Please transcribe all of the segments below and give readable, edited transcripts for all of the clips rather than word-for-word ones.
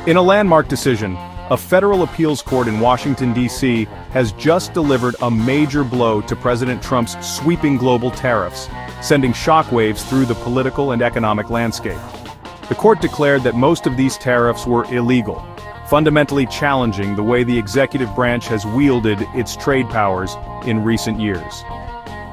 In a landmark decision, a federal appeals court in Washington, D.C. has just delivered a major blow to President Trump's sweeping global tariffs, sending shockwaves through the political and economic landscape. The court declared that most of these tariffs were illegal, fundamentally challenging the way the executive branch has wielded its trade powers in recent years.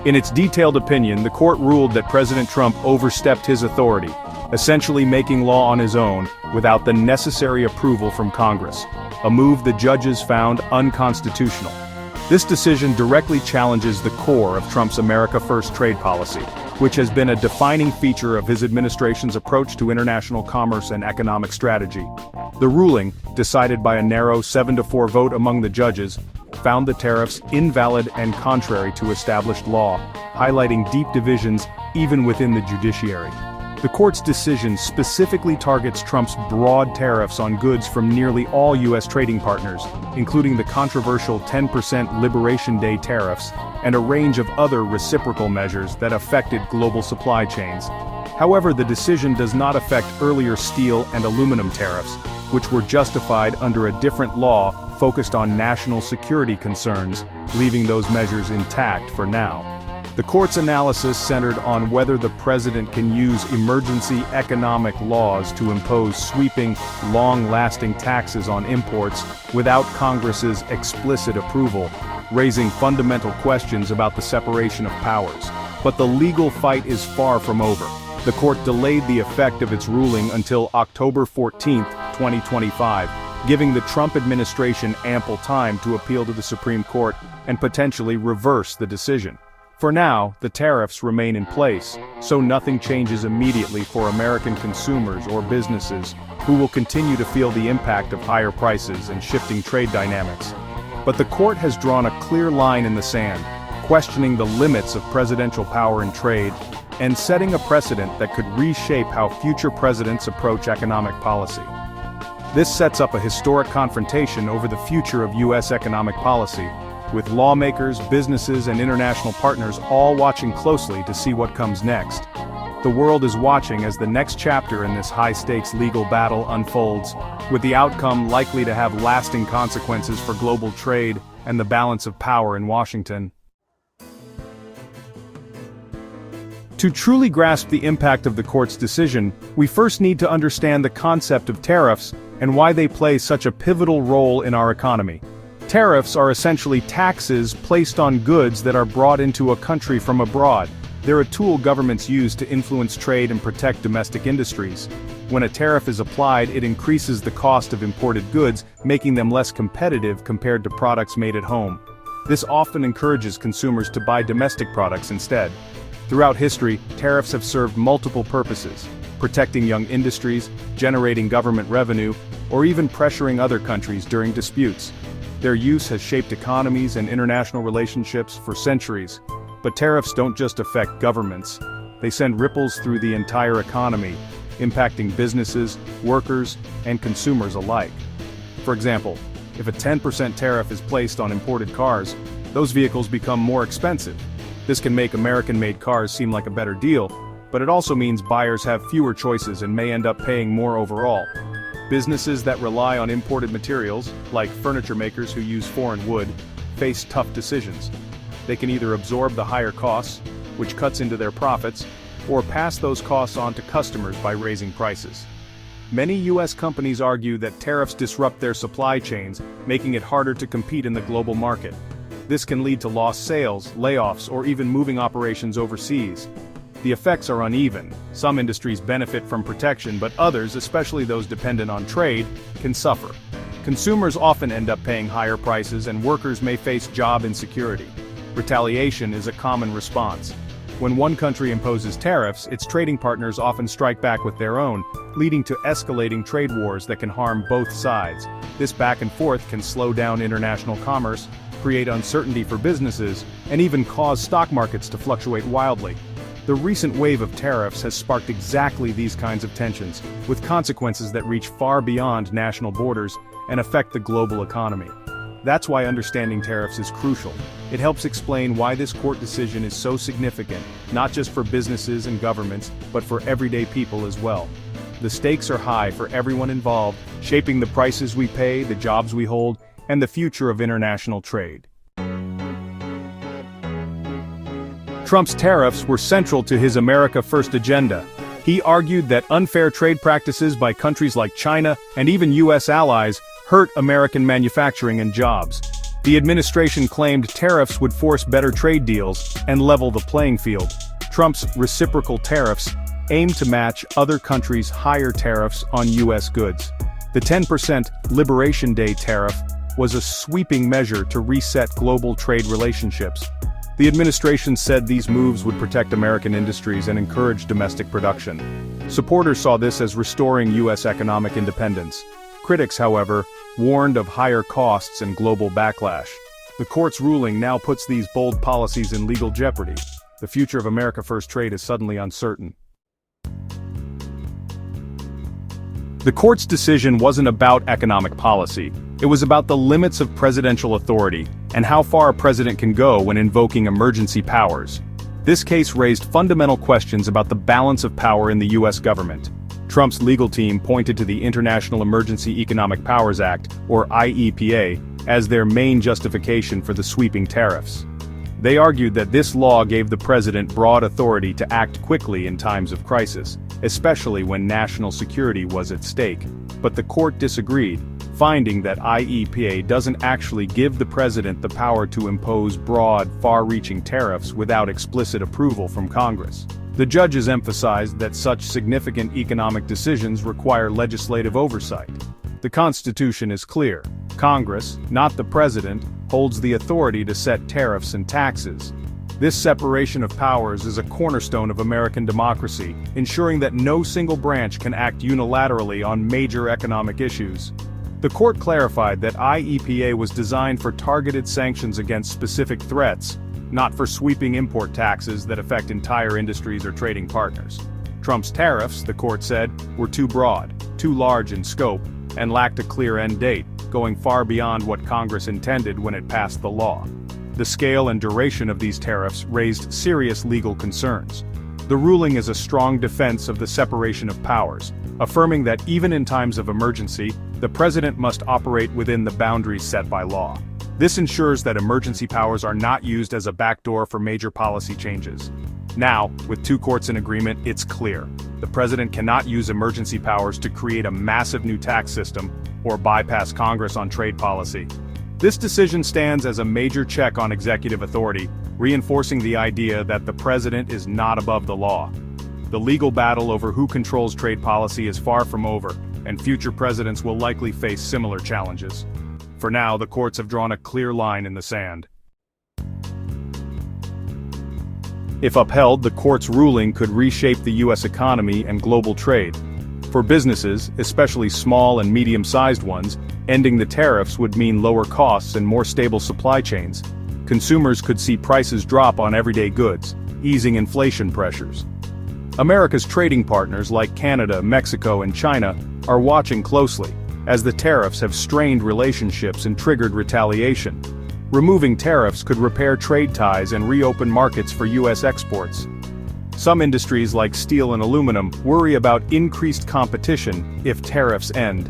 In its detailed opinion, the court ruled that President Trump overstepped his authority, essentially making law on his own without the necessary approval from Congress, a move the judges found unconstitutional. This decision directly challenges the core of Trump's America First trade policy, which has been a defining feature of his administration's approach to international commerce and economic strategy. The ruling, decided by a narrow 7-4 vote among the judges, found the tariffs invalid and contrary to established law, highlighting deep divisions even within the judiciary. The court's decision specifically targets Trump's broad tariffs on goods from nearly all U.S. trading partners, including the controversial 10% Liberation Day tariffs, and a range of other reciprocal measures that affected global supply chains. However, the decision does not affect earlier steel and aluminum tariffs, which were justified under a different law focused on national security concerns, leaving those measures intact for now. The court's analysis centered on whether the president can use emergency economic laws to impose sweeping, long-lasting taxes on imports without Congress's explicit approval, raising fundamental questions about the separation of powers. But the legal fight is far from over. The court delayed the effect of its ruling until October 14, 2025, giving the Trump administration ample time to appeal to the Supreme Court and potentially reverse the decision. For now, the tariffs remain in place, so nothing changes immediately for American consumers or businesses, who will continue to feel the impact of higher prices and shifting trade dynamics. But the court has drawn a clear line in the sand, questioning the limits of presidential power in trade, and setting a precedent that could reshape how future presidents approach economic policy. This sets up a historic confrontation over the future of U.S. economic policy, with lawmakers, businesses, and international partners all watching closely to see what comes next. The world is watching as the next chapter in this high-stakes legal battle unfolds, with the outcome likely to have lasting consequences for global trade and the balance of power in Washington. To truly grasp the impact of the court's decision, we first need to understand the concept of tariffs and why they play such a pivotal role in our economy. Tariffs are essentially taxes placed on goods that are brought into a country from abroad. They're a tool governments use to influence trade and protect domestic industries. When a tariff is applied, it increases the cost of imported goods, making them less competitive compared to products made at home. This often encourages consumers to buy domestic products instead. Throughout history, tariffs have served multiple purposes: protecting young industries, generating government revenue, or even pressuring other countries during disputes. Their use has shaped economies and international relationships for centuries. But tariffs don't just affect governments. They send ripples through the entire economy, impacting businesses, workers, and consumers alike. For example, if a 10% tariff is placed on imported cars, those vehicles become more expensive. This can make American-made cars seem like a better deal, but it also means buyers have fewer choices and may end up paying more overall. Businesses that rely on imported materials, like furniture makers who use foreign wood, face tough decisions. They can either absorb the higher costs, which cuts into their profits, or pass those costs on to customers by raising prices. Many U.S. companies argue that tariffs disrupt their supply chains, making it harder to compete in the global market. This can lead to lost sales, layoffs, or even moving operations overseas. The effects are uneven. Some industries benefit from protection, but others, especially those dependent on trade, can suffer. Consumers often end up paying higher prices, and workers may face job insecurity. Retaliation is a common response. When one country imposes tariffs, its trading partners often strike back with their own, leading to escalating trade wars that can harm both sides. This back and forth can slow down international commerce, create uncertainty for businesses, and even cause stock markets to fluctuate wildly. The recent wave of tariffs has sparked exactly these kinds of tensions, with consequences that reach far beyond national borders and affect the global economy. That's why understanding tariffs is crucial. It helps explain why this court decision is so significant, not just for businesses and governments, but for everyday people as well. the stakes are high for everyone involved, shaping the prices we pay, the jobs we hold, and the future of international trade. Trump's tariffs were central to his America First agenda. He argued that unfair trade practices by countries like China and even U.S. allies hurt American manufacturing and jobs. The administration claimed tariffs would force better trade deals and level the playing field. Trump's reciprocal tariffs aimed to match other countries' higher tariffs on U.S. goods. The 10% Liberation Day tariff was a sweeping measure to reset global trade relationships. The administration said these moves would protect American industries and encourage domestic production. Supporters saw this as restoring U.S. economic independence. Critics, however, warned of higher costs and global backlash. The court's ruling now puts these bold policies in legal jeopardy. The future of America First trade is suddenly uncertain. The court's decision wasn't about economic policy. It was about the limits of presidential authority and how far a president can go when invoking emergency powers. This case raised fundamental questions about the balance of power in the U.S. government. Trump's legal team pointed to the International Emergency Economic Powers Act, or IEPA, as their main justification for the sweeping tariffs. They argued that this law gave the president broad authority to act quickly in times of crisis, especially when national security was at stake. But the court disagreed, finding that IEPA doesn't actually give the president the power to impose broad, far-reaching tariffs without explicit approval from Congress. The judges emphasized that such significant economic decisions require legislative oversight. The Constitution is clear. Congress, not the president, holds the authority to set tariffs and taxes. This separation of powers is a cornerstone of American democracy, ensuring that no single branch can act unilaterally on major economic issues. The court clarified that IEPA was designed for targeted sanctions against specific threats, not for sweeping import taxes that affect entire industries or trading partners. Trump's tariffs, the court said, were too broad, too large in scope, and lacked a clear end date, going far beyond what Congress intended when it passed the law. The scale and duration of these tariffs raised serious legal concerns. The ruling is a strong defense of the separation of powers, affirming that even in times of emergency, the president must operate within the boundaries set by law. This ensures that emergency powers are not used as a backdoor for major policy changes. Now, with two courts in agreement, it's clear. The president cannot use emergency powers to create a massive new tax system or bypass Congress on trade policy. This decision stands as a major check on executive authority, reinforcing the idea that the president is not above the law. The legal battle over who controls trade policy is far from over, and future presidents will likely face similar challenges. For now, the courts have drawn a clear line in the sand. If upheld, the court's ruling could reshape the U.S. economy and global trade. For businesses, especially small and medium-sized ones, ending the tariffs would mean lower costs and more stable supply chains. Consumers could see prices drop on everyday goods, easing inflation pressures. America's trading partners like Canada, Mexico, and China are watching closely, as the tariffs have strained relationships and triggered retaliation. Removing tariffs could repair trade ties and reopen markets for U.S. exports. Some industries like steel and aluminum worry about increased competition if tariffs end.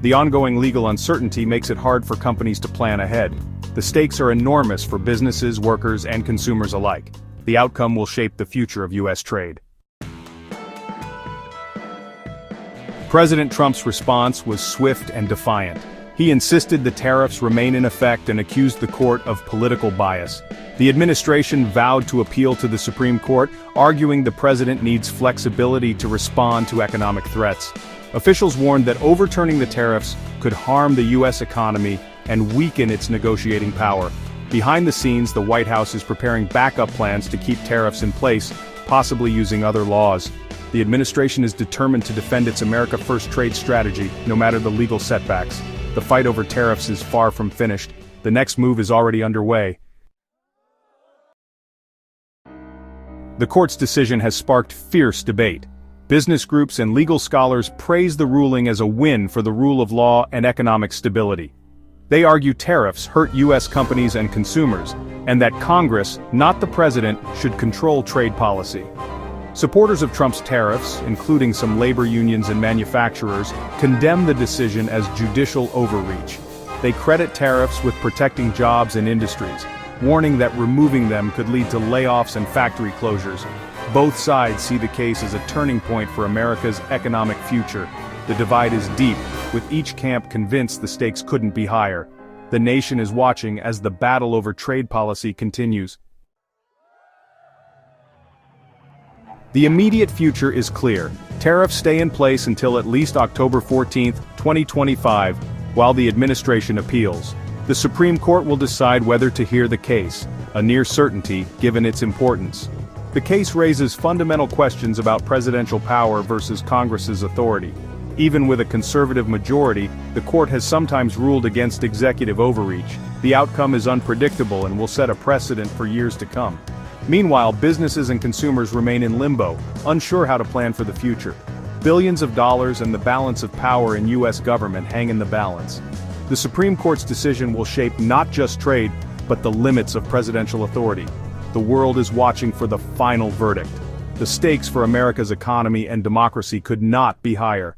The ongoing legal uncertainty makes it hard for companies to plan ahead. The stakes are enormous for businesses, workers, and consumers alike. The outcome will shape the future of U.S. trade. President Trump's response was swift and defiant. He insisted the tariffs remain in effect and accused the court of political bias. The administration vowed to appeal to the Supreme Court, arguing the president needs flexibility to respond to economic threats. Officials warned that overturning the tariffs could harm the U.S. economy and weaken its negotiating power. Behind the scenes, the White House is preparing backup plans to keep tariffs in place, possibly using other laws. The administration is determined to defend its America First trade strategy, no matter the legal setbacks. The fight over tariffs is far from finished. The next move is already underway. The court's decision has sparked fierce debate. Business groups and legal scholars praise the ruling as a win for the rule of law and economic stability. They argue tariffs hurt U.S. companies and consumers, and that Congress, not the president, should control trade policy. Supporters of Trump's tariffs, including some labor unions and manufacturers, condemn the decision as judicial overreach. They credit tariffs with protecting jobs and industries, warning that removing them could lead to layoffs and factory closures. Both sides see the case as a turning point for America's economic future. The divide is deep, with each camp convinced the stakes couldn't be higher. The nation is watching as the battle over trade policy continues. The immediate future is clear. Tariffs stay in place until at least October 14, 2025, while the administration appeals. The Supreme Court will decide whether to hear the case, a near certainty given its importance. The case raises fundamental questions about presidential power versus Congress's authority. Even with a conservative majority, the court has sometimes ruled against executive overreach. The outcome is unpredictable and will set a precedent for years to come. Meanwhile, businesses and consumers remain in limbo, unsure how to plan for the future. Billions of dollars and the balance of power in U.S. government hang in the balance. The Supreme Court's decision will shape not just trade, but the limits of presidential authority. The world is watching for the final verdict. The stakes for America's economy and democracy could not be higher.